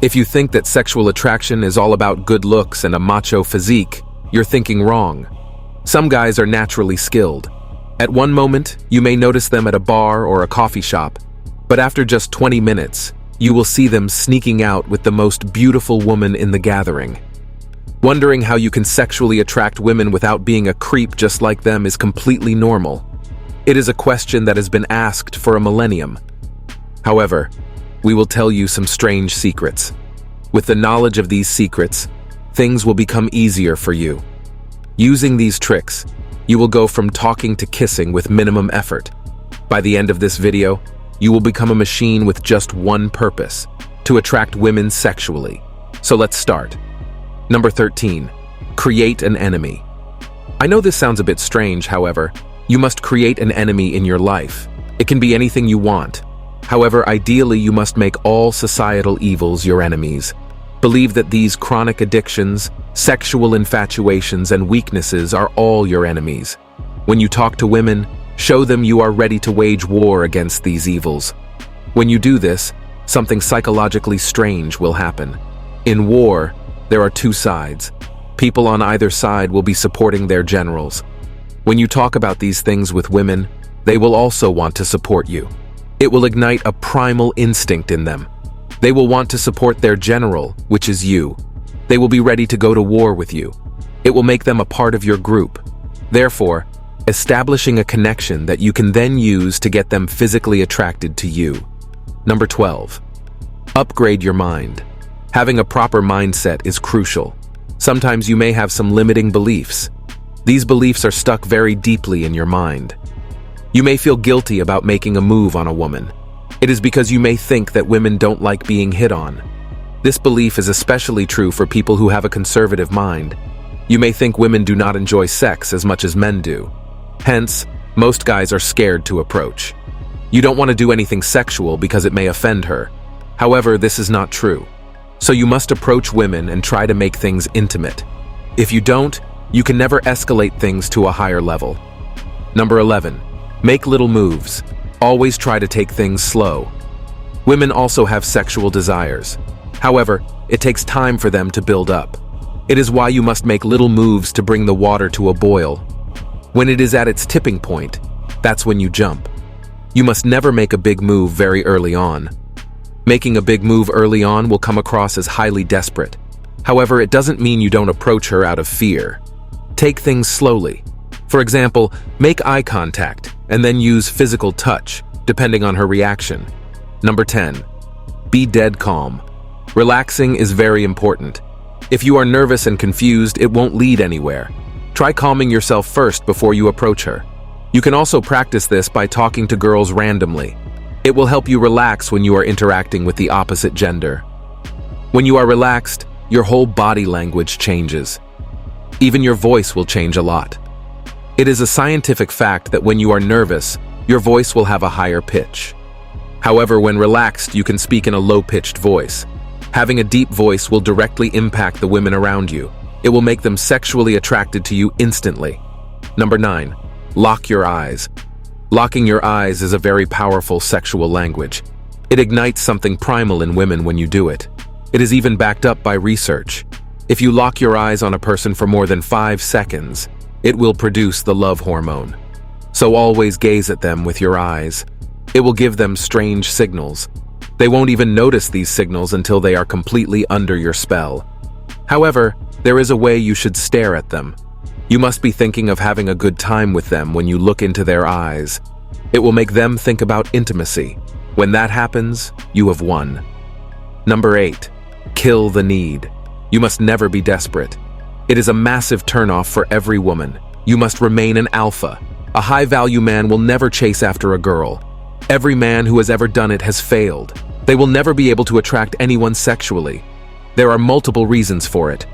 If you think that sexual attraction is all about good looks and a macho physique, you're thinking wrong. Some guys are naturally skilled. At one moment, you may notice them at a bar or a coffee shop, but after just 20 minutes, you will see them sneaking out with the most beautiful woman in the gathering. Wondering how you can sexually attract women without being a creep just like them is completely normal. It is a question that has been asked for a millennium. However, we will tell you some strange secrets. With the knowledge of these secrets, things will become easier for you. Using these tricks, you will go from talking to kissing with minimum effort. By the end of this video, you will become a machine with just one purpose: to attract women sexually. So let's start. Number 13. Create an enemy. I know this sounds a bit strange, however, you must create an enemy in your life. It can be anything you want. However, ideally, you must make all societal evils your enemies. Believe that these chronic addictions, sexual infatuations, and weaknesses are all your enemies. When you talk to women, show them you are ready to wage war against these evils. When you do this, something psychologically strange will happen. In war, there are two sides. People on either side will be supporting their generals. When you talk about these things with women, they will also want to support you. It will ignite a primal instinct in them. They will want to support their general, which is you. They will be ready to go to war with you. It will make them a part of your group. Therefore, establishing a connection that you can then use to get them physically attracted to you. Number 12. Upgrade your mind. Having a proper mindset is crucial. Sometimes you may have some limiting beliefs. These beliefs are stuck very deeply in your mind. You may feel guilty about making a move on a woman. It is because you may think that women don't like being hit on. This belief is especially true for people who have a conservative mind. You may think women do not enjoy sex as much as men do. Hence, most guys are scared to approach. You don't want to do anything sexual because it may offend her. However, this is not true. So you must approach women and try to make things intimate. If you don't, you can never escalate things to a higher level. Number 11. Make little moves. Always try to take things slow. Women also have sexual desires. However, it takes time for them to build up. It is why you must make little moves to bring the water to a boil. When it is at its tipping point, that's when you jump. You must never make a big move very early on. Making a big move early on will come across as highly desperate. However, it doesn't mean you don't approach her out of fear. Take things slowly. For example, make eye contact and then use physical touch, depending on her reaction. Number 10. Be dead calm. Relaxing is very important. If you are nervous and confused, it won't lead anywhere. Try calming yourself first before you approach her. You can also practice this by talking to girls randomly. It will help you relax when you are interacting with the opposite gender. When you are relaxed, your whole body language changes. Even your voice will change a lot. It is a scientific fact that when you are nervous, your voice will have a higher pitch. However, when relaxed, you can speak in a low-pitched voice. Having a deep voice will directly impact the women around you. It will make them sexually attracted to you instantly. Number 9. Lock your eyes. Locking your eyes is a very powerful sexual language. It ignites something primal in women when you do it. It is even backed up by research. If you lock your eyes on a person for more than 5 seconds, it will produce the love hormone. So always gaze at them with your eyes. It will give them strange signals. They won't even notice these signals until they are completely under your spell. However, there is a way you should stare at them. You must be thinking of having a good time with them when you look into their eyes. It will make them think about intimacy. When that happens, you have won. Number 8. Kill the need. You must never be desperate. It is a massive turnoff for every woman. You must remain an alpha. A high-value man will never chase after a girl. Every man who has ever done it has failed. They will never be able to attract anyone sexually. There are multiple reasons for it.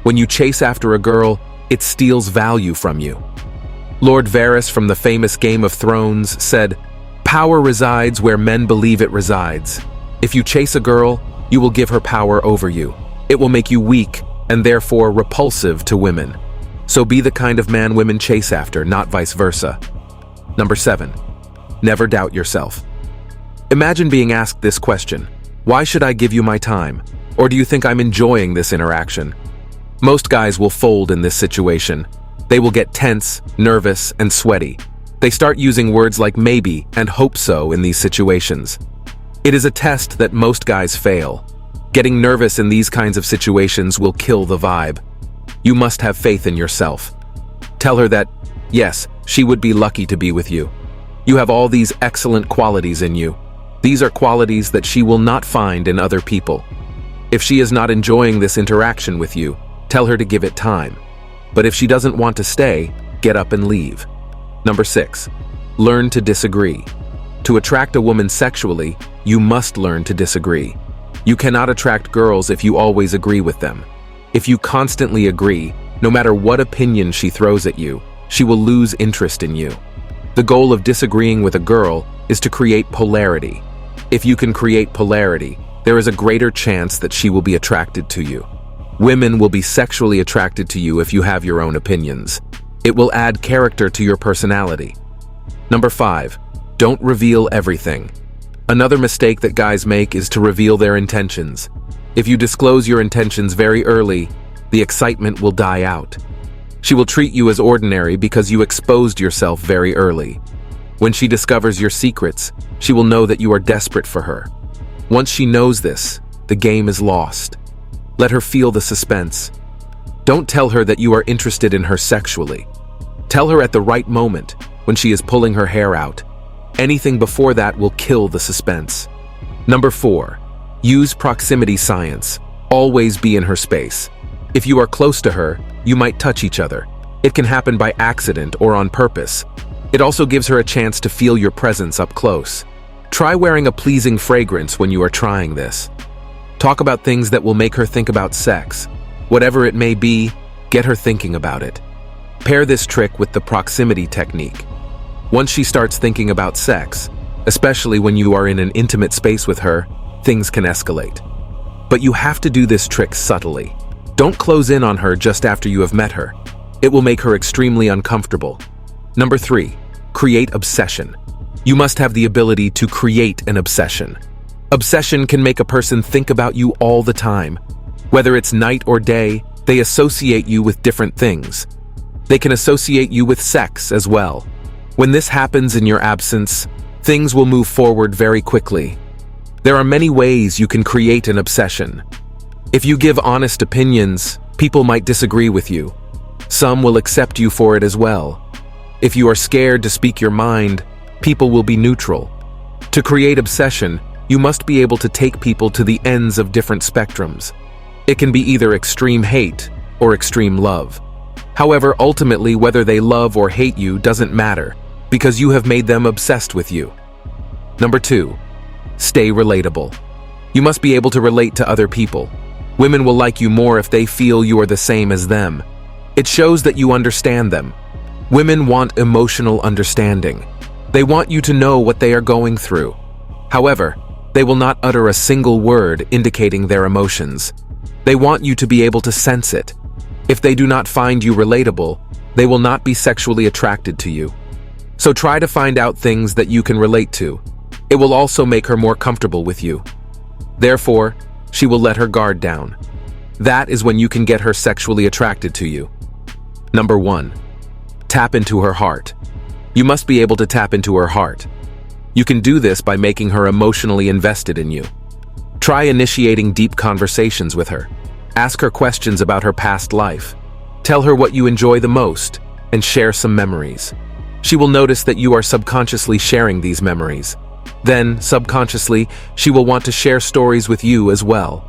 When you chase after a girl, it steals value from you. Lord Varys from the famous Game of Thrones said, "Power resides where men believe it resides." If you chase a girl, you will give her power over you. It will make you weak and therefore repulsive to women. So be the kind of man women chase after, not vice versa. Number 7. Never doubt yourself. Imagine being asked this question: why should I give you my time? Or do you think I'm enjoying this interaction? Most guys will fold in this situation. They will get tense, nervous, and sweaty. They start using words like maybe and hope so in these situations. It is a test that most guys fail. Getting nervous in these kinds of situations will kill the vibe. You must have faith in yourself. Tell her that, yes, she would be lucky to be with you. You have all these excellent qualities in you. These are qualities that she will not find in other people. If she is not enjoying this interaction with you, tell her to give it time. But if she doesn't want to stay, get up and leave. Number 6, learn to disagree. To attract a woman sexually, you must learn to disagree. You cannot attract girls if you always agree with them. If you constantly agree, no matter what opinion she throws at you, she will lose interest in you. The goal of disagreeing with a girl is to create polarity. If you can create polarity, there is a greater chance that she will be attracted to you. Women will be sexually attracted to you if you have your own opinions. It will add character to your personality. Number 5, don't reveal everything. Another mistake that guys make is to reveal their intentions. If you disclose your intentions very early, the excitement will die out. She will treat you as ordinary because you exposed yourself very early. When she discovers your secrets, she will know that you are desperate for her. Once she knows this, the game is lost. Let her feel the suspense. Don't tell her that you are interested in her sexually. Tell her at the right moment, when she is pulling her hair out. Anything before that will kill the suspense. Number 4, use proximity science. Always be in her space. If you are close to her, you might touch each other. It can happen by accident or on purpose. It also gives her a chance to feel your presence up close. Try wearing a pleasing fragrance when you are trying this. Talk about things that will make her think about sex. Whatever it may be, get her thinking about it. Pair this trick with the proximity technique. Once she starts thinking about sex, especially when you are in an intimate space with her, things can escalate. But you have to do this trick subtly. Don't close in on her just after you have met her. It will make her extremely uncomfortable. Number 3, create obsession. You must have the ability to create an obsession. Obsession can make a person think about you all the time. Whether it's night or day, they associate you with different things. They can associate you with sex as well. When this happens in your absence, things will move forward very quickly. There are many ways you can create an obsession. If you give honest opinions, people might disagree with you. Some will accept you for it as well. If you are scared to speak your mind, people will be neutral. To create obsession, you must be able to take people to the ends of different spectrums. It can be either extreme hate or extreme love. However, ultimately, whether they love or hate you doesn't matter, because you have made them obsessed with you. Number 2, stay relatable. You must be able to relate to other people. Women will like you more if they feel you are the same as them. It shows that you understand them. Women want emotional understanding. They want you to know what they are going through. However, they will not utter a single word indicating their emotions. They want you to be able to sense it. If they do not find you relatable, they will not be sexually attracted to you. So try to find out things that you can relate to. It will also make her more comfortable with you. Therefore, she will let her guard down. That is when you can get her sexually attracted to you. Number 1, tap into her heart. You must be able to tap into her heart. You can do this by making her emotionally invested in you. Try initiating deep conversations with her. Ask her questions about her past life. Tell her what you enjoy the most, and share some memories. She will notice that you are subconsciously sharing these memories. Then, subconsciously, she will want to share stories with you as well.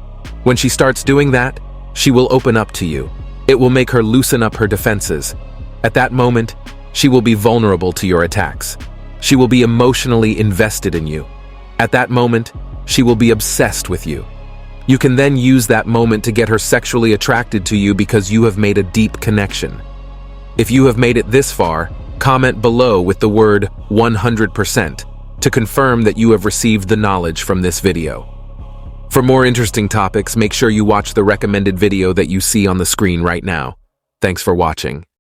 When she starts doing that, she will open up to you. It will make her loosen up her defenses. At that moment, she will be vulnerable to your attacks. She will be emotionally invested in you. At that moment, she will be obsessed with you. You can then use that moment to get her sexually attracted to you because you have made a deep connection. If you have made it this far, comment below with the word 100% to confirm that you have received the knowledge from this video. For more interesting topics, make sure you watch the recommended video that you see on the screen right now. Thanks for watching.